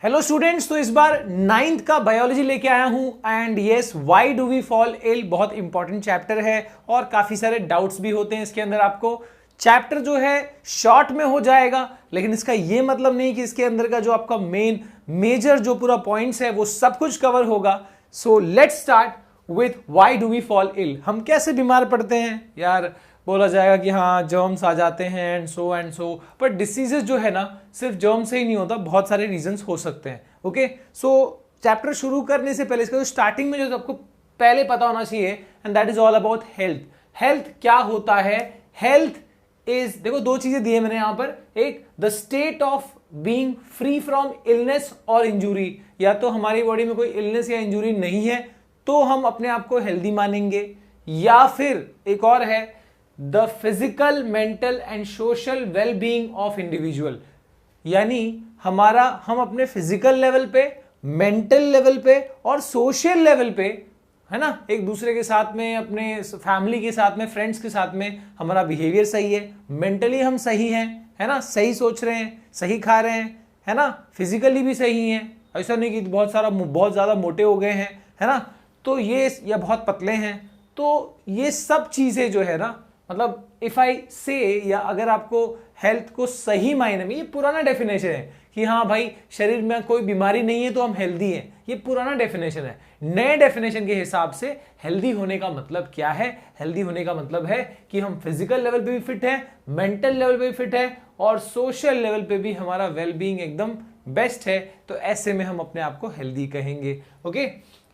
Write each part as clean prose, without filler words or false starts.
Hello students, तो इस बार ninth का बायोलॉजी लेके आया हूं and yes, why do we fall ill बहुत इंपॉर्टेंट चैप्टर है और काफी सारे डाउट्स भी होते हैं इसके अंदर। आपको चैप्टर जो है शॉर्ट में हो जाएगा, लेकिन इसका ये मतलब नहीं कि इसके अंदर का जो आपका मेजर जो पूरा पॉइंट्स है वो सब कुछ कवर होगा। So let's start with why do we fall ill. हम कैसे बीमार पड़ते हैं यार? बोला जाएगा कि हाँ जर्म्स आ जाते हैं एंड सो, पर डिसीजेस जो है ना सिर्फ जर्म से ही नहीं होता, बहुत सारे रीजंस हो सकते हैं। ओके, सो चैप्टर शुरू करने से पहले इसका जो स्टार्टिंग में जो आपको पहले पता होना चाहिए, and that is all about health. Health क्या होता है? हेल्थ इज, देखो दो चीजें दी है मैंने यहां पर। एक, the state of being free from illness और इंजुरी, या तो हमारी बॉडी में कोई इलनेस या इंजुरी नहीं है तो हम अपने आप को हेल्दी मानेंगे, या फिर एक और है the physical, mental and social well being of individual, यानी हम अपने फिजिकल लेवल पे, मेंटल लेवल पे और सोशल लेवल पे, है ना, एक दूसरे के साथ में, अपने फैमिली के साथ में, फ्रेंड्स के साथ में हमारा बिहेवियर सही है, मेंटली हम सही हैं, है ना, सही सोच रहे हैं, सही खा रहे हैं, है ना, फिजिकली भी सही हैं, ऐसा नहीं कि बहुत ज्यादा मोटे हो गए हैं, है ना, तो ये, या बहुत पतले हैं, तो ये सब चीजें जो है ना, मतलब इफ आई से, या अगर आपको हेल्थ को सही मायने में, ये पुराना डेफिनेशन है कि हाँ भाई शरीर में कोई बीमारी नहीं है तो हम हेल्दी हैं, ये पुराना डेफिनेशन है। नए डेफिनेशन के हिसाब से हेल्दी होने का मतलब क्या है? हेल्दी होने का मतलब है कि हम फिजिकल लेवल पे भी फिट हैं, मेंटल लेवल पे भी फिट है और सोशल लेवल पे भी हमारा वेल बीइंग एकदम बेस्ट है, तो ऐसे में हम अपने आप को हेल्दी कहेंगे। ओके,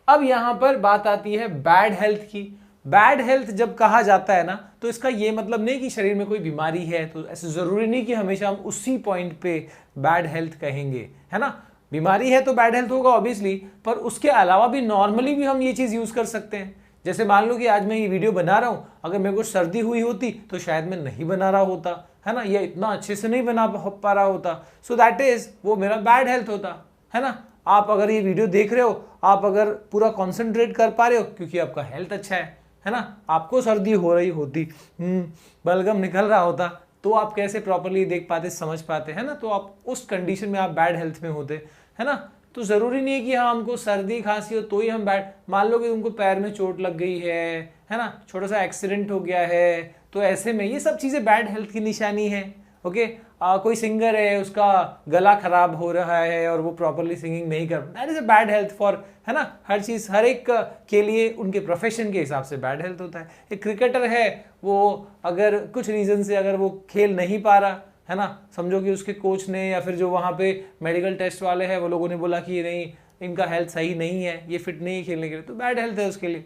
अब यहां पर बात आती है बैड हेल्थ की। बैड हेल्थ जब कहा जाता है ना, तो इसका यह मतलब नहीं कि शरीर में कोई बीमारी है, तो ऐसे जरूरी नहीं कि हमेशा हम उसी पॉइंट पे बैड हेल्थ कहेंगे, है ना। बीमारी है तो बैड हेल्थ होगा ऑब्वियसली, पर उसके अलावा भी नॉर्मली भी हम ये चीज यूज कर सकते हैं। जैसे मान लो कि आज मैं ये वीडियो बना रहा हूं, अगर मेरे को सर्दी हुई होती तो शायद मैं नहीं बना रहा होता, है ना, या इतना अच्छे से नहीं बना पा रहा होता, सो दैट इज, वो मेरा बैड हेल्थ होता, है ना। आप अगर ये वीडियो देख रहे हो, आप अगर पूरा कॉन्सेंट्रेट कर पा रहे हो क्योंकि आपका हेल्थ अच्छा है ना। आपको सर्दी हो रही होती, बलगम निकल रहा होता, तो आप कैसे प्रॉपर्ली देख पाते, समझ पाते, है ना, तो आप उस कंडीशन में आप बैड हेल्थ में होते, है ना। तो जरूरी नहीं है कि हाँ हमको सर्दी खांसी हो तो ही हम बैड, मान लो कि तुमको पैर में चोट लग गई है ना, छोटा सा एक्सीडेंट हो गया है, तो ऐसे में ये सब चीजें बैड हेल्थ की निशानी है। ओके, कोई सिंगर है, उसका गला खराब हो रहा है और वो प्रॉपरली सिंगिंग नहीं कर, that is a bad health for, है ना। हर चीज, हर एक के लिए उनके प्रोफेशन के हिसाब से बैड हेल्थ होता है। एक क्रिकेटर है, वो अगर कुछ रीजन से अगर वो खेल नहीं पा रहा, है ना, समझो कि उसके कोच ने या फिर जो वहां पे मेडिकल टेस्ट वाले हैं वो लोगों ने बोला कि नहीं, इनका हेल्थ सही नहीं है, ये फिट नहीं है खेलने के लिए, तो बैड हेल्थ है उसके लिए।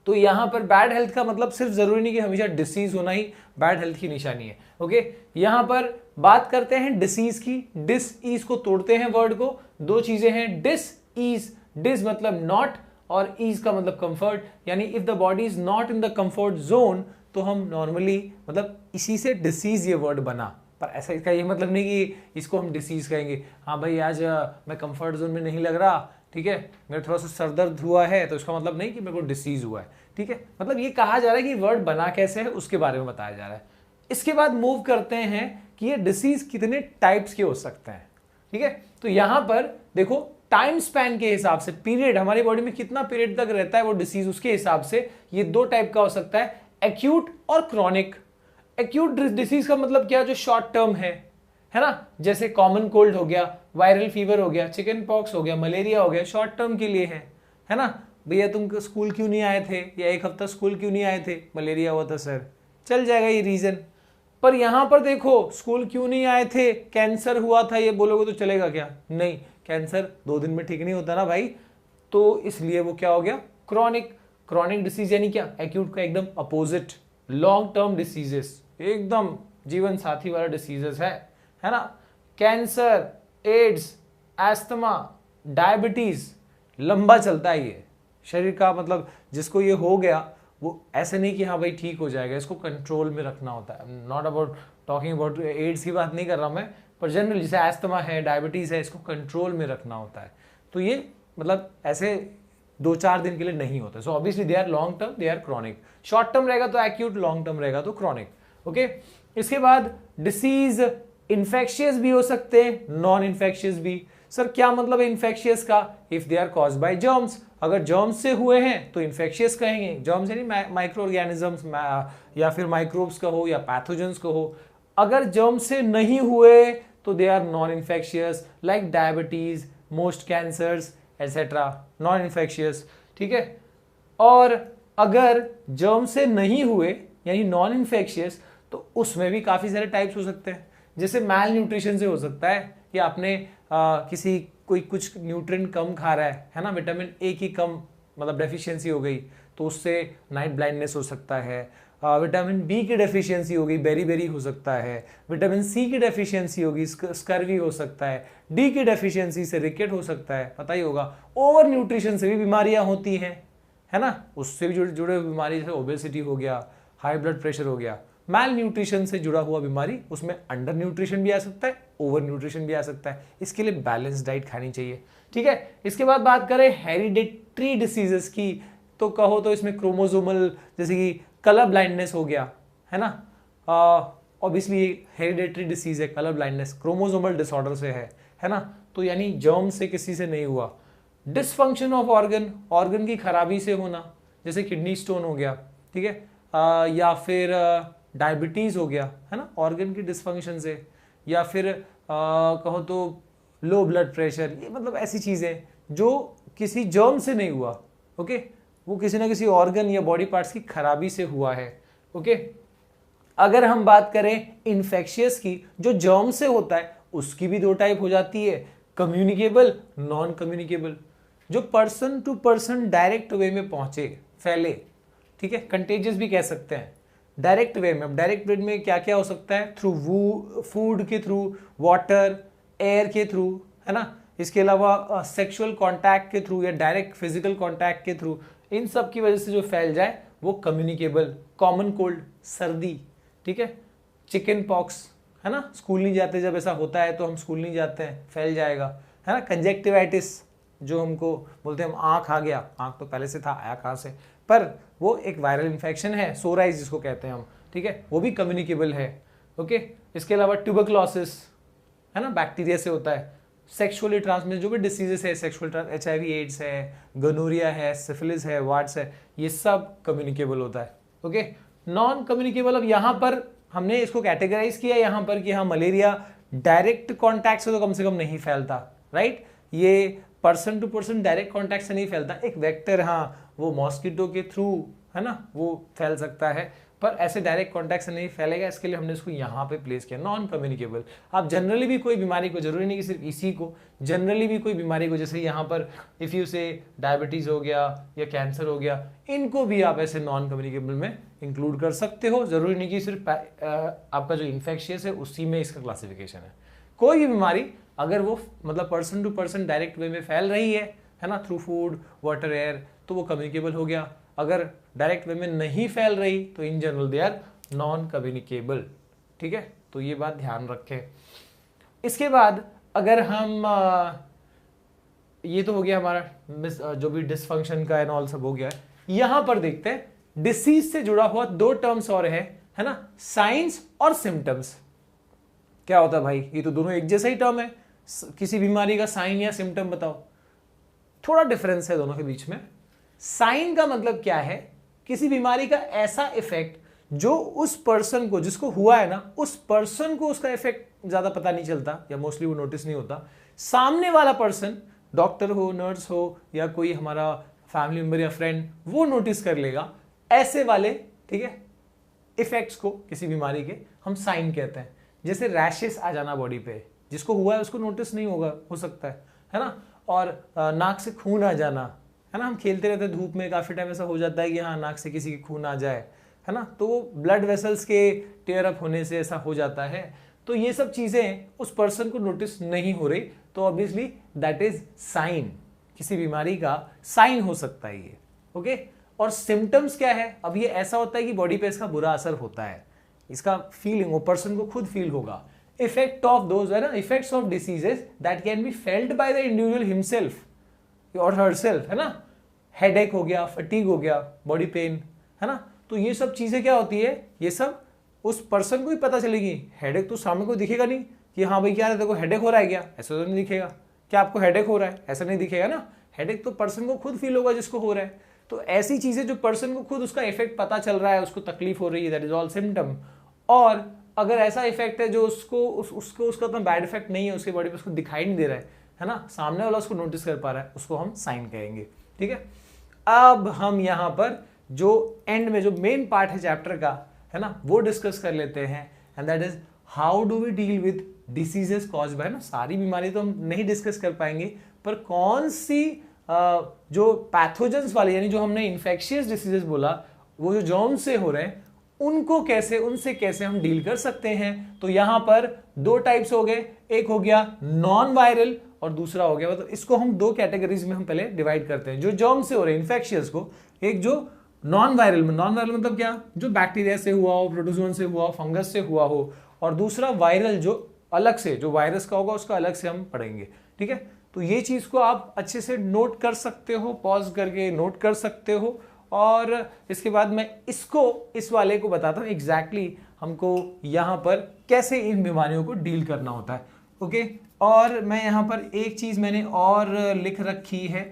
तो यहां पर बैड हेल्थ का मतलब सिर्फ जरूरी नहीं कि हमेशा डिसीज होना ही बैड हेल्थ की निशानी है। ओके, यहां पर बात करते हैं डिसीज की। डिस ईज को तोड़ते हैं वर्ड को, दो चीजें हैं, डिस ईज। डिस मतलब नॉट और ईज का मतलब कंफर्ट, यानी if the body is not in the comfort zone तो हम नॉर्मली, मतलब इसी से डिसीज ये वर्ड बना, पर ऐसा इसका ये मतलब नहीं कि इसको हम डिसीज कहेंगे। हाँ भाई आज मैं कंफर्ट जोन में नहीं लग रहा, ठीक है, मेरा थोड़ा सा सर दर्द हुआ है, तो इसका मतलब नहीं कि मेरे को डिसीज हुआ है, ठीक है। मतलब ये कहा जा रहा है कि वर्ड बना कैसे है उसके बारे में बताया जा रहा है। इसके बाद मूव करते हैं कि ये डिसीज कितने टाइप्स के हो सकते हैं, ठीक है। तो यहां पर देखो, टाइम स्पैन के हिसाब से, पीरियड, हमारी बॉडी में कितना पीरियड तक रहता है वो डिसीज, उसके हिसाब से ये दो टाइप का हो सकता है, एक्यूट और क्रॉनिक। एक्यूट डिसीज का मतलब क्या? जो शॉर्ट टर्म है ना, जैसे कॉमन कोल्ड हो गया, वायरल फीवर हो गया, चिकन पॉक्स हो गया, मलेरिया हो गया, शॉर्ट टर्म के लिए है ना। भैया तुम स्कूल क्यों नहीं आए थे, या एक हफ्ता स्कूल क्यों नहीं आए थे, मलेरिया हुआ था सर, चल जाएगा ये रीजन। पर यहां पर देखो, स्कूल क्यों नहीं आए थे, कैंसर हुआ था, ये बोलोगे तो चलेगा क्या? नहीं, कैंसर 2 दिन में ठीक नहीं होता ना भाई, तो इसलिए वो क्या हो गया, क्रॉनिक। क्रॉनिक डिसीज यानी क्या? एक्यूट का एकदम अपोजिट, लॉन्ग टर्म डिसीजेस, एकदम जीवन साथी वाला डिसीजेस है ना। कैंसर, एड्स, एस्थमा, डायबिटीज, लंबा चलता है ये शरीर का, मतलब जिसको ये हो गया वो ऐसे नहीं कि हाँ भाई ठीक हो जाएगा, इसको कंट्रोल में रखना होता है। Not about talking about AIDS की बात नहीं कर रहा मैं, पर जनरल जैसे एस्थमा है, डायबिटीज है, इसको कंट्रोल में रखना होता है। तो ये मतलब ऐसे 2-4 दिन के लिए नहीं होता। So obviously they are long term, they are chronic. Short term रहेगा तो एक्यूट, लॉन्ग टर्म रहेगा तो क्रॉनिक। ओके, इसके बाद डिसीज इन्फेक्शियस भी हो सकते हैं, नॉन इन्फेक्शियस भी। सर क्या मतलब है इन्फेक्शियस का? If they are caused by germs, अगर जर्म्स से हुए हैं तो इन्फेक्शियस कहेंगे। जर्म्स यानी माइक्रो ऑर्गेनिजम्स या फिर माइक्रोब्स का हो या पैथोजेंस का हो। अगर जर्म्स से नहीं हुए तो they are non infectious, like diabetes, most cancers etcetera, non infectious. ठीक है, और अगर जर्म से नहीं हुए यानी नॉन इन्फेक्शियस तो उसमें भी काफी सारे टाइप्स हो सकते हैं। जैसे मैल न्यूट्रिशन से हो सकता है कि आपने किसी कोई कुछ न्यूट्रिएंट कम खा रहा है ना, विटामिन ए की कम मतलब डेफिशिएंसी हो गई तो उससे नाइट ब्लाइंडनेस हो सकता है। विटामिन बी की डेफिशिएंसी हो गई, बेरी बेरी हो सकता है। विटामिन सी की डेफिशिएंसी होगी, स्कर्वी हो सकता है। डी की डेफिशिएंसी से रिकेट हो सकता है, पता ही होगा। ओवर न्यूट्रिशन से भी बीमारियां होती हैं, है ना, उससे भी जुड़े हुए बीमारी जैसे ओबेसिटी हो गया, हाई ब्लड प्रेशर हो गया। मैल न्यूट्रिशन से जुड़ा हुआ बीमारी, उसमें अंडर न्यूट्रिशन भी आ सकता है, ओवर न्यूट्रिशन भी आ सकता है। इसके लिए बैलेंस डाइट खानी चाहिए। ठीक है, इसके बाद बात करें हेरिडिटरी डिसीजेस की, तो कहो तो इसमें क्रोमोसोमल, जैसे कि कलर ब्लाइंडनेस हो गया, है ना, ऑब्वियसली हेरिडिटरी डिसीज है कलर ब्लाइंडनेस, क्रोमोसोमल डिसऑर्डर से है ना, तो यानी जर्म से किसी से नहीं हुआ। डिसफंक्शन ऑफ ऑर्गन, ऑर्गन की खराबी से होना, जैसे किडनी स्टोन हो गया, ठीक है, या फिर डायबिटीज हो गया, है ना, ऑर्गन की डिसफंक्शन से, या फिर कहो तो लो ब्लड प्रेशर, ये मतलब ऐसी चीजें जो किसी जर्म से नहीं हुआ, ओके, वो किसी ना किसी ऑर्गन या बॉडी पार्ट्स की खराबी से हुआ है। ओके, अगर हम बात करें इन्फेक्शियस की, जो जर्म से होता है उसकी भी दो टाइप हो जाती है, कम्युनिकेबल, नॉन कम्युनिकेबल। जो person to person direct way में पहुंचे, फैले, ठीक है, कंटेजियस भी कह सकते हैं। डायरेक्ट वे में, अब डायरेक्ट वे में क्या क्या हो सकता है? थ्रू फूड के थ्रू, वाटर, एयर के थ्रू, है ना, इसके अलावा सेक्सुअल कांटेक्ट के थ्रू या डायरेक्ट फिजिकल कांटेक्ट के थ्रू, इन सब की वजह से जो फैल जाए वो कम्युनिकेबल। कॉमन कोल्ड, सर्दी, ठीक है, चिकन पॉक्स, है ना, स्कूल नहीं जाते, जब ऐसा होता है तो हम स्कूल नहीं जाते हैं, फैल जाएगा, है ना। कंजेक्टिवाइटिस, जो हमको बोलते हैं हम आंख आ गया, आंख तो पहले से था, आया कहाँ से, पर वो एक वायरल इन्फेक्शन है, सोराइज जिसको कहते हैं हम, ठीक है, वो भी कम्युनिकेबल है। ओके, इसके अलावा ट्यूबरक्लोसिस, है ना, बैक्टीरिया से होता है। सेक्सुअली ट्रांसमिटेड जो भी डिसीजेस है, सेक्सुअल HIV एड्स है, गोनोरिया है, सिफिलिस है, वार्ड्स है, ये सब कम्युनिकेबल होता है। ओके, नॉन कम्युनिकेबल, अब यहाँ पर हमने इसको कैटेगराइज किया यहाँ पर कि हाँ, मलेरिया डायरेक्ट कॉन्टैक्ट से तो कम से कम नहीं फैलता, राइट, ये person to person direct contact से नहीं फैलता, एक वेक्टर, हाँ, वो मॉस्किटो के थ्रू, है ना, वो फैल सकता है, पर ऐसे डायरेक्ट कॉन्टैक्ट से नहीं फैलेगा, इसके लिए हमने इसको यहाँ पे प्लेस किया, नॉन कम्युनिकेबल। आप जनरली भी कोई बीमारी को, जरूरी नहीं कि सिर्फ इसी को, जनरली भी कोई बीमारी को, जैसे यहाँ पर इफ यू से डायबिटीज हो गया या कैंसर हो गया, इनको भी आप ऐसे नॉन कम्युनिकेबल में इंक्लूड कर सकते हो। जरूरी नहीं कि सिर्फ आपका जो इन्फेक्शियस है उसी में इसका क्लासिफिकेशन है। कोई भी बीमारी अगर वो मतलब person to person direct way में फैल रही है ना, थ्रू फूड, वाटर, एयर, तो वो कम्युनिकेबल हो गया। अगर डायरेक्ट वे में नहीं फैल रही तो in general they are non communicable. ठीक है, तो ये बात ध्यान रखें। इसके बाद अगर हम ये तो हो गया हमारा जो भी डिसफंक्शन का एंड ऑल सब हो गया, यहां पर देखते हैं डिसीज से जुड़ा हुआ दो टर्म्स और है ना, साइंस और सिम्टम्स। क्या होता है भाई, ये तो दोनों एक जैसा ही टर्म है, किसी बीमारी का साइन या सिम्टम बताओ, थोड़ा डिफरेंस है दोनों के बीच में। साइन का मतलब क्या है, किसी बीमारी का ऐसा इफेक्ट जो उस पर्सन को, जिसको हुआ है ना, उस पर्सन को उसका इफेक्ट ज्यादा पता नहीं चलता या मोस्टली वो नोटिस नहीं होता। सामने वाला पर्सन, डॉक्टर हो, नर्स हो या कोई हमारा फैमिली मेंबर या फ्रेंड, वो नोटिस कर लेगा। ऐसे वाले, ठीक है, इफेक्ट्स को किसी बीमारी के हम साइन कहते हैं। जैसे रैशेस आ जाना बॉडी पे, जिसको हुआ है उसको नोटिस नहीं होगा, हो सकता है ना, और नाक से खून आ जाना, है ना, हम खेलते रहते हैं धूप में, काफी टाइम ऐसा हो जाता है कि हाँ, नाक से किसी की खून आ जाए, है ना, तो वो ब्लड वेसल्स के टेयर अप होने से ऐसा हो जाता है। तो ये सब चीजें उस पर्सन को नोटिस नहीं हो रही, तो ऑब्वियसली दैट इज साइन, किसी बीमारी का साइन हो सकता है ये। ओके, और सिम्टम्स क्या है, अब ये ऐसा होता है कि बॉडी पे इसका बुरा असर होता है, इसका फीलिंग वो पर्सन को खुद फील होगा। इफेक्ट ऑफ दोज, है ना, effects of diseases that can be felt by the individual himself और हरसेल्फ, है ना, हेडेक हो गया, फटीग हो गया, बॉडी पेन, है ना, तो ये सब चीजें क्या होती है, ये सब उस पर्सन को ही पता चलेगी। हेडेक तो सामने को दिखेगा नहीं कि हाँ भाई क्या है, देखो हेडेक हो रहा है क्या, ऐसा तो नहीं दिखेगा, क्या आपको हेडेक हो रहा है? ऐसा नहीं दिखेगा ना। हेडेक तो पर्सन को खुद फील होगा जिसको हो रहा है। तो ऐसी चीजें जो पर्सन को खुद उसका इफेक्ट पता चल रहा है, उसको तकलीफ हो रही है, दैट इज ऑल सिम्टम। और अगर ऐसा इफेक्ट है जो उसको उसका उतना बैड इफेक्ट नहीं है उसकी बॉडी पे, उसको दिखाई नहीं दे रहा है ना, सामने वाला उसको नोटिस कर पा रहा है, उसको हम साइन कहेंगे। ठीक है, अब हम यहाँ पर जो एंड में जो मेन पार्ट है चैप्टर का, है ना, वो डिस्कस कर लेते हैं, and that is how do we deal with diseases caused by, ना सारी बीमारी तो हम नहीं डिस्कस कर पाएंगे, पर कौन सी जो पैथोजेंस वाली, यानी जो हमने इन्फेक्शियस डिसीजेस बोला, वो जो जर्म्स से हो रहे हैं, उनसे कैसे हम डील कर सकते हैं। तो यहां पर दो टाइप्स हो गए, एक हो गया नॉन वायरल और दूसरा हो गया, मतलब इसको हम दो कैटेगरीज में हम पहले डिवाइड करते हैं, जो जर्म से हो रहे हैं इन्फेक्शियस को। एक जो नॉन वायरल में, नॉन वायरल मतलब क्या, जो बैक्टीरिया से हुआ हो, प्रोटोजोन से हुआ हो, फंगस से हुआ हो, और दूसरा वायरल जो अलग से, जो वायरस का होगा उसका अलग से हम पढ़ेंगे। ठीक है, तो ये चीज को आप अच्छे से नोट कर सकते हो, पॉज करके नोट कर सकते हो, और इसके बाद मैं इस वाले को बताता हूं एग्जैक्टली हमको यहां पर कैसे इन बीमारियों को डील करना होता है। ओके, और मैं यहां पर एक चीज मैंने और लिख रखी है,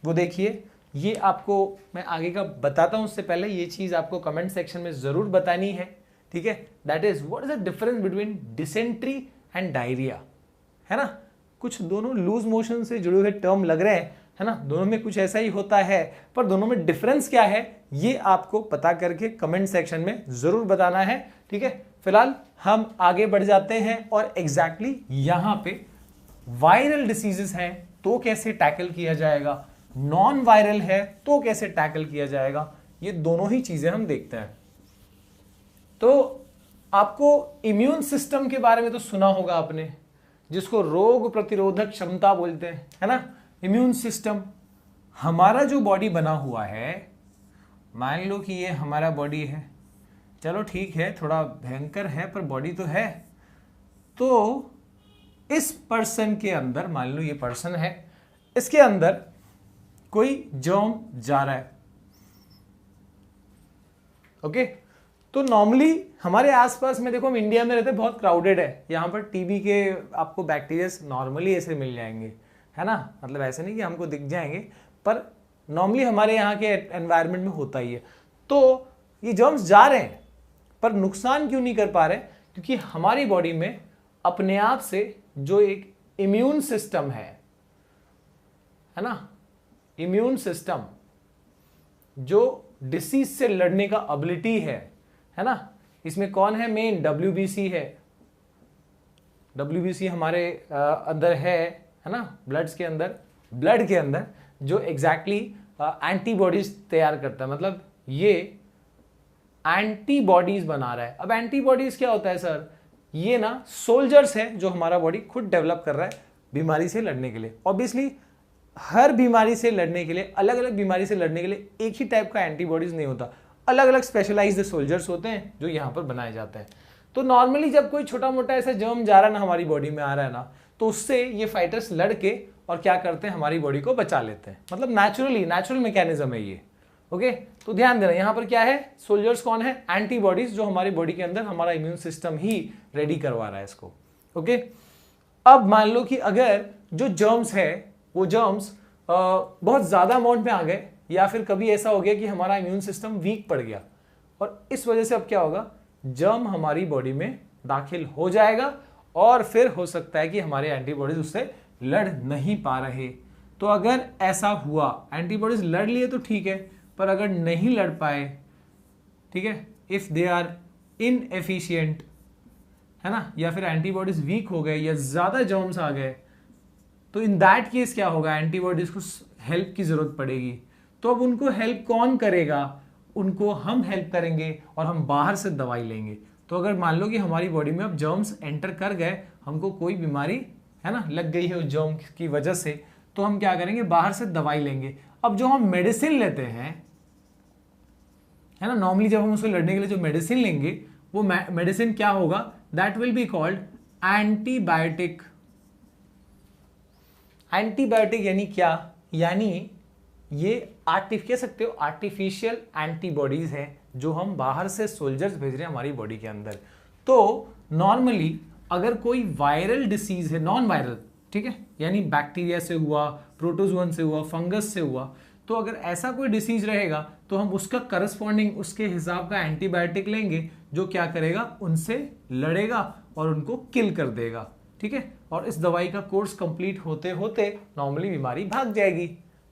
वो देखिए, ये आपको मैं आगे का बताता हूं, उससे पहले ये चीज आपको कमेंट सेक्शन में जरूर बतानी है। ठीक है, that is what is the difference between dysentery and diarrhoea, है ना। कुछ दोनों लूज मोशन से जुड़े हुए टर्म लग रहे हैं, है ना, दोनों में कुछ ऐसा ही होता है, पर दोनों में डिफरेंस क्या है ये आपको पता करके कमेंट सेक्शन में जरूर बताना है। ठीक है, फिलहाल हम आगे बढ़ जाते हैं और एग्जैक्टली यहां पे वायरल डिसीजेस हैं तो कैसे टैकल किया जाएगा, नॉन वायरल है तो कैसे टैकल किया जाएगा, ये दोनों ही चीजें हम देखते हैं। तो आपको इम्यून सिस्टम के बारे में तो सुना होगा आपने, जिसको रोग प्रतिरोधक क्षमता बोलते हैं, है ना। इम्यून सिस्टम, हमारा जो बॉडी बना हुआ है, मान लो कि ये हमारा बॉडी है, चलो ठीक है थोड़ा भयंकर है पर बॉडी तो है। तो इस पर्सन के अंदर, मान लो ये पर्सन है, इसके अंदर कोई जर्म जा रहा है। ओके, तो नॉर्मली हमारे आसपास में देखो, हम इंडिया में रहते हैं, बहुत क्राउडेड है, यहाँ पर टीबी के आपको बैक्टीरिया नॉर्मली ऐसे मिल जाएंगे, है ना, मतलब ऐसे नहीं कि हमको दिख जाएंगे, पर नॉर्मली हमारे यहाँ के एनवायरनमेंट में होता ही है। तो ये जर्म्स जा रहे हैं पर नुकसान क्यों नहीं कर पा रहे, क्योंकि हमारी बॉडी में अपने आप से जो एक इम्यून सिस्टम है ना, इम्यून सिस्टम जो डिसीज से लड़ने का एबिलिटी है ना, इसमें कौन है मेन, WBC है। WBC हमारे अंदर है ना, ब्लड के अंदर जो एग्जैक्टली एंटीबॉडीज तैयार करता है, मतलब ये एंटीबॉडीज बना रहा है। अब एंटीबॉडीज क्या होता है सर, ये ना सोल्जर्स है जो हमारा बॉडी खुद डेवलप कर रहा है बीमारी से लड़ने के लिए। ऑब्वियसली हर बीमारी से लड़ने के लिए, अलग अलग बीमारी से लड़ने के लिए एक ही टाइप का एंटीबॉडीज नहीं होता, अलग अलग स्पेशलाइज्ड सोल्जर्स होते हैं जो यहाँ पर बनाए जाते हैं। तो नॉर्मली जब कोई छोटा मोटा ऐसा जर्म जा रहा है ना, हमारी बॉडी में आ रहा है ना, तो उससे ये फाइटर्स लड़के और क्या करते हैं, हमारी बॉडी को बचा लेते हैं। मतलब नेचुरल मैकेनिज्म है ये। ओके, तो ध्यान देना, यहाँ पर क्या है, सोल्जर्स कौन है, एंटीबॉडीज, जो हमारी बॉडी के अंदर हमारा इम्यून सिस्टम ही रेडी करवा रहा है इसको। ओके, अब मान लो कि अगर जो जर्म्स है वो जर्म्स बहुत ज्यादा अमाउंट में आ गए, या फिर कभी ऐसा हो गया कि हमारा इम्यून सिस्टम वीक पड़ गया, और इस वजह से अब क्या होगा, जर्म हमारी बॉडी में दाखिल हो जाएगा, और फिर हो सकता है कि हमारे एंटीबॉडीज उससे लड़ नहीं पा रहे। तो अगर ऐसा हुआ, एंटीबॉडीज लड़ लिए तो ठीक है, पर अगर नहीं लड़ पाए, ठीक है, इफ दे आर इनएफिशिएंट, है ना, या फिर एंटीबॉडीज वीक हो गए या ज्यादा जर्म्स आ गए, तो इन दैट केस क्या होगा, एंटीबॉडीज को हेल्प की जरूरत पड़ेगी। तो अब उनको हेल्प कौन करेगा, उनको हम हेल्प करेंगे और हम बाहर से दवाई लेंगे। तो अगर मान लो कि हमारी बॉडी में अब जर्म्स एंटर कर गए, हमको कोई बीमारी है ना लग गई है उस जर्म की वजह से, तो हम क्या करेंगे, बाहर से दवाई लेंगे। अब जो हम मेडिसिन लेते हैं, है ना, नॉर्मली जब हम उसको लड़ने के लिए जो मेडिसिन लेंगे, वो मेडिसिन क्या होगा, that will be called antibiotic. Antibiotic यानी क्या, यानी ये कह सकते हो आर्टिफिशियल एंटीबॉडीज है जो हम बाहर से सोल्जर्स भेज रहे हैं हमारी बॉडी के अंदर। तो नॉर्मली अगर कोई वायरल डिसीज है, नॉन वायरल, ठीक है, यानी बैक्टीरिया से हुआ, प्रोटोजोअन से हुआ, फंगस से हुआ। तो अगर ऐसा कोई डिसीज रहेगा तो हम उसका करस्पॉन्डिंग उसके हिसाब का एंटीबायोटिक लेंगे जो क्या करेगा, उनसे लड़ेगा और उनको किल कर देगा। ठीक है, और इस दवाई का कोर्स कंप्लीट होते होते नॉर्मली बीमारी भाग जाएगी,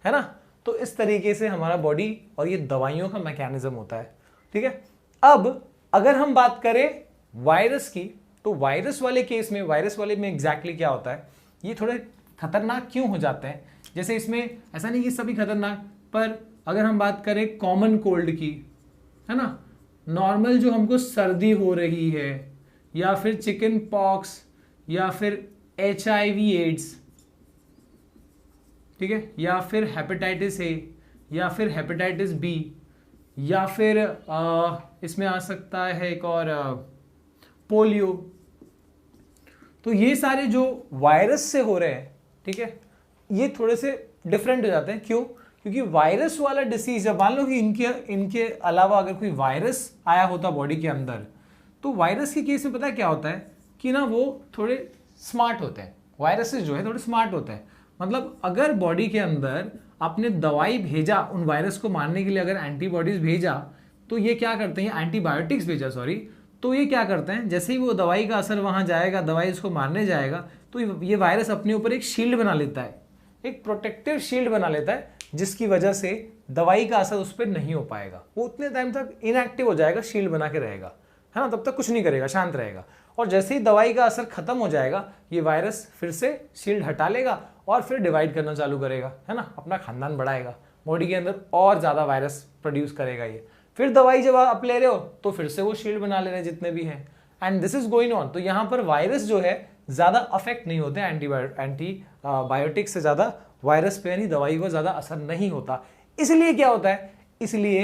है ना। तो इस तरीके से हमारा बॉडी और ये दवाइयों का मैकेनिज्म होता है। ठीक है, अब अगर हम बात करें वायरस की, तो वायरस वाले केस में, वायरस वाले में एग्जैक्टली क्या होता है, ये थोड़े खतरनाक क्यों हो जाते हैं। जैसे इसमें ऐसा नहीं कि सभी खतरनाक, पर अगर हम बात करें कॉमन कोल्ड की, है ना, नॉर्मल जो हमको सर्दी हो रही है, या फिर चिकन पॉक्स, या फिर HIV एड्स, ठीक है, या फिर हेपेटाइटिस ए, या फिर हेपेटाइटिस बी, या फिर इसमें आ सकता है एक और पोलियो। तो ये सारे जो वायरस से हो रहे हैं, ठीक है, ये थोड़े से डिफरेंट हो जाते हैं। क्यों? क्योंकि वायरस वाला डिसीज, जब मान लो कि इनके अलावा अगर कोई वायरस आया होता बॉडी के अंदर, तो वायरस के केस में पता है क्या होता है कि ना वो थोड़े स्मार्ट होते हैं। वायरसेस जो है थोड़े स्मार्ट होते हैं। मतलब अगर बॉडी के अंदर आपने दवाई भेजा उन वायरस को मारने के लिए, अगर एंटीबॉडीज भेजा, तो ये क्या करते हैं, एंटीबायोटिक्स भेजा सॉरी, तो ये क्या करते हैं, जैसे ही वो दवाई का असर वहां जाएगा, दवाई इसको मारने जाएगा, तो ये वायरस अपने ऊपर एक शील्ड बना लेता है, एक प्रोटेक्टिव शील्ड बना लेता है, जिसकी वजह से दवाई का असर उस पर नहीं हो पाएगा। वो उतने टाइम तक इनएक्टिव हो जाएगा, शील्ड बना के रहेगा, है ना, तब तक कुछ नहीं करेगा, शांत रहेगा। और जैसे ही दवाई का असर खत्म हो जाएगा, ये वायरस फिर से शील्ड हटा लेगा और फिर डिवाइड करना चालू करेगा, है ना, अपना खानदान बढ़ाएगा, बॉडी के अंदर और ज्यादा वायरस प्रोड्यूस करेगा ये। फिर दवाई जब आप ले रहे हो तो फिर से वो शील्ड बना ले रहे हैं जितने भी हैं, and this is going on. तो यहाँ पर वायरस जो है ज्यादा अफेक्ट नहीं होते एंटीबायोटिक से, ज्यादा वायरस पे यानी दवाई को ज्यादा असर नहीं होता। इसलिए क्या होता है, इसलिए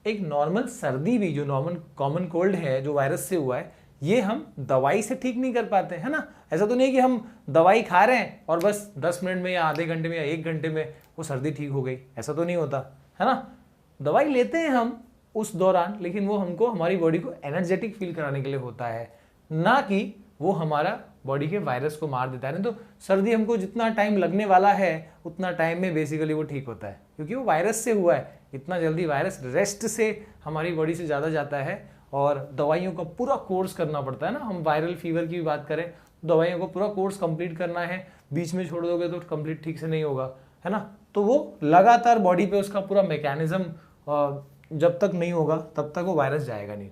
एक नॉर्मल सर्दी भी, जो नॉर्मल कॉमन कोल्ड है जो वायरस से हुआ है, ये हम दवाई से ठीक नहीं कर पाते, है ना। ऐसा तो नहीं कि हम दवाई खा रहे हैं और बस 10 मिनट में या आधे घंटे में या 1 घंटे में वो सर्दी ठीक हो गई, ऐसा तो नहीं होता, है ना। दवाई लेते हैं हम उस दौरान, लेकिन वो हमको हमारी बॉडी को एनर्जेटिक फील कराने के लिए होता है, ना कि वो हमारा बॉडी के वायरस को मार देता है। नहीं तो सर्दी हमको जितना टाइम लगने वाला है उतना टाइम में बेसिकली वो ठीक होता है, क्योंकि वो वायरस से हुआ है। इतना जल्दी वायरस रेस्ट से हमारी बॉडी से ज़्यादा जाता है और दवाइयों का पूरा कोर्स करना पड़ता है ना। हम वायरल फीवर की भी बात करें, दवाइयों को पूरा कोर्स कंप्लीट करना है, बीच में छोड़ दोगे तो कंप्लीट ठीक से नहीं होगा, है ना। तो वो लगातार बॉडी पे उसका पूरा मैकेनिज्म जब तक नहीं होगा तब तक वो वायरस जाएगा नहीं,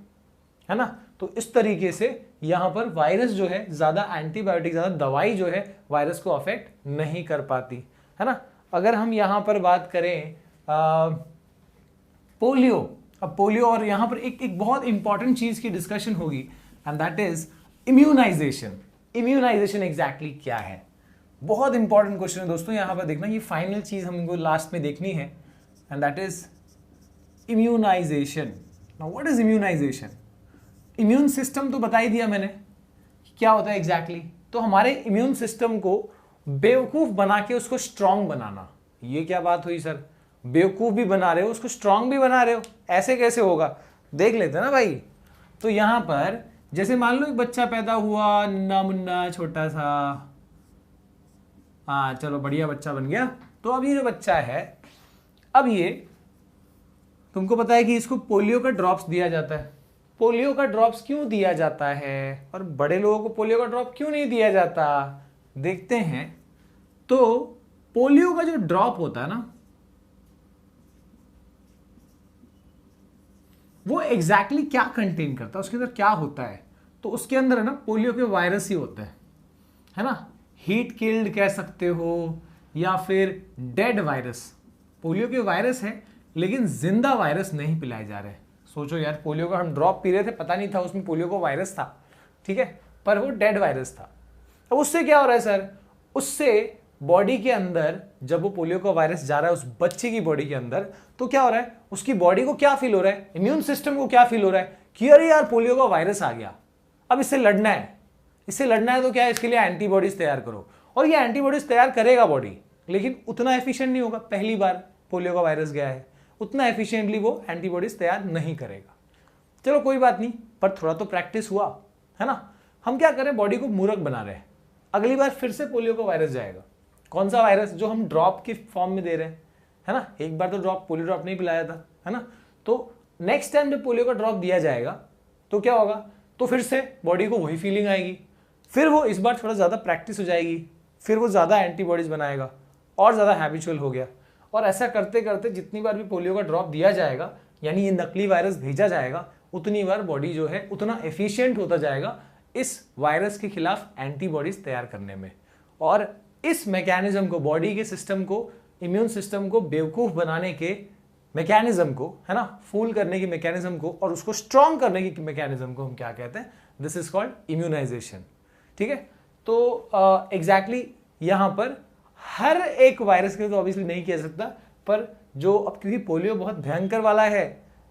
है ना। तो इस तरीके से यहाँ पर वायरस जो है ज्यादा एंटीबायोटिक, ज्यादा दवाई जो है वायरस को अफेक्ट नहीं कर पाती, है ना। अगर हम यहाँ पर बात करें पोलियो, अब पोलियो, और यहाँ पर एक बहुत इंपॉर्टेंट चीज की डिस्कशन होगी, and that is immunisation. Immunisation exactly क्या है, बहुत इंपॉर्टेंट क्वेश्चन है दोस्तों। यहाँ पर देखना, ये फाइनल चीज हमको लास्ट में देखनी है, and that is immunisation. Now what is immunisation? Immune system तो बता ही दिया मैंने क्या होता है एग्जैक्टली। तो हमारे इम्यून सिस्टम को बेवकूफ बना के उसको स्ट्रांग बनाना, ये क्या बात हुई सर, बेवकूफ भी बना रहे हो उसको स्ट्रांग भी बना रहे हो, ऐसे कैसे होगा, देख लेते हैं ना भाई। तो यहां पर जैसे मान लो एक बच्चा पैदा हुआ, नन्ना मुन्ना छोटा सा, हाँ चलो बढ़िया बच्चा बन गया। तो अब ये जो बच्चा है, अब ये तुमको पता है कि इसको पोलियो का ड्रॉप्स दिया जाता है। पोलियो का ड्रॉप्स क्यों दिया जाता है और बड़े लोगों को पोलियो का ड्रॉप क्यों नहीं दिया जाता, देखते हैं। तो पोलियो का जो ड्रॉप होता है ना, वो एग्जैक्टली क्या कंटेन करता है, उसके अंदर क्या होता है। तो उसके अंदर है ना पोलियो के वायरस ही होते हैं, है ना। हीट किल्ड कह सकते हो या फिर डेड वायरस। पोलियो के वायरस है लेकिन जिंदा वायरस नहीं पिलाए जा रहे। सोचो यार, पोलियो का हम ड्रॉप पी रहे थे, पता नहीं था उसमें पोलियो का वायरस था, ठीक है, पर वो डेड वायरस था। अब उससे क्या हो रहा है सर, उससे बॉडी के अंदर जब वो पोलियो का वायरस जा रहा है उस बच्चे की बॉडी के अंदर, तो क्या हो रहा है, उसकी बॉडी को क्या फील हो रहा है, इम्यून सिस्टम को क्या फील हो रहा है कि अरे यार पोलियो का वायरस आ गया, अब इससे लड़ना है। इससे लड़ना है तो क्या है, इसके लिए एंटीबॉडीज तैयार करो। और ये एंटीबॉडीज तैयार करेगा बॉडी, लेकिन उतना एफिशिएंट नहीं होगा। पहली बार पोलियो का वायरस गया है, उतना एफिशिएंटली वो एंटीबॉडीज तैयार नहीं करेगा। चलो कोई बात नहीं, पर थोड़ा तो प्रैक्टिस हुआ, है ना। हम क्या करें, बॉडी को मूर्ख बना रहे हैं। अगली बार फिर से पोलियो का वायरस जाएगा। कौन सा वायरस? जो हम ड्रॉप के फॉर्म में दे रहे हैं, है ना। एक बार तो पोलियो ड्रॉप नहीं पिलाया था, है ना। तो नेक्स्ट टाइम जब पोलियो का ड्रॉप दिया जाएगा तो क्या होगा, तो फिर से बॉडी को वही फीलिंग आएगी, फिर वो इस बार थोड़ा ज़्यादा प्रैक्टिस हो जाएगी, फिर वो ज़्यादा एंटीबॉडीज बनाएगा और ज़्यादा हैबिचुअल हो गया। और ऐसा करते करते जितनी बार भी पोलियो का ड्रॉप दिया जाएगा, यानी ये नकली वायरस भेजा जाएगा, उतनी बार बॉडी जो है उतना एफिशिएंट होता जाएगा इस वायरस के खिलाफ एंटीबॉडीज तैयार करने में। और इस मैकेनिज्म को, बॉडी के सिस्टम को, इम्यून सिस्टम को बेवकूफ बनाने के मैकेनिज्म को, है ना, फूल करने की मैकेनिज्म को और उसको स्ट्रॉन्ग करने की मैकेनिज्म को हम क्या कहते हैं? This is called immunisation. ठीक है। तो एग्जैक्टली यहां पर हर एक वायरस के तो ऑब्वियसली नहीं किया सकता, पर जो अब क्योंकि पोलियो बहुत भयंकर वाला है,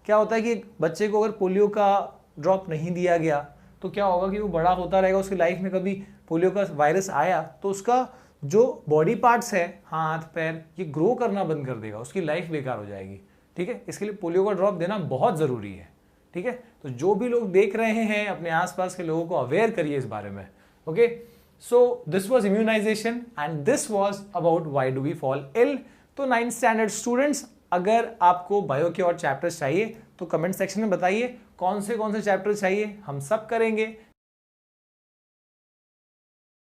क्या होता है कि बच्चे को अगर पोलियो का ड्रॉप नहीं दिया गया तो क्या होगा कि वो बड़ा होता रहेगा, उसकी लाइफ में कभी पोलियो का वायरस आया तो उसका जो बॉडी पार्ट्स है, हाथ पैर, ये ग्रो करना बंद कर देगा, उसकी लाइफ बेकार हो जाएगी। ठीक है। इसके लिए पोलियो का ड्रॉप देना बहुत ज़रूरी है। ठीक है। तो जो भी लोग देख रहे हैं अपने आसपास के लोगों को अवेयर करिए इस बारे में। Okay, so this was immunisation and this was about why do we fall ill. तो 9th स्टैंडर्ड स्टूडेंट्स, अगर आपको बायो के और चैप्टर्स चाहिए तो कमेंट सेक्शन में बताइए कौन से चैप्टर चाहिए, हम सब करेंगे।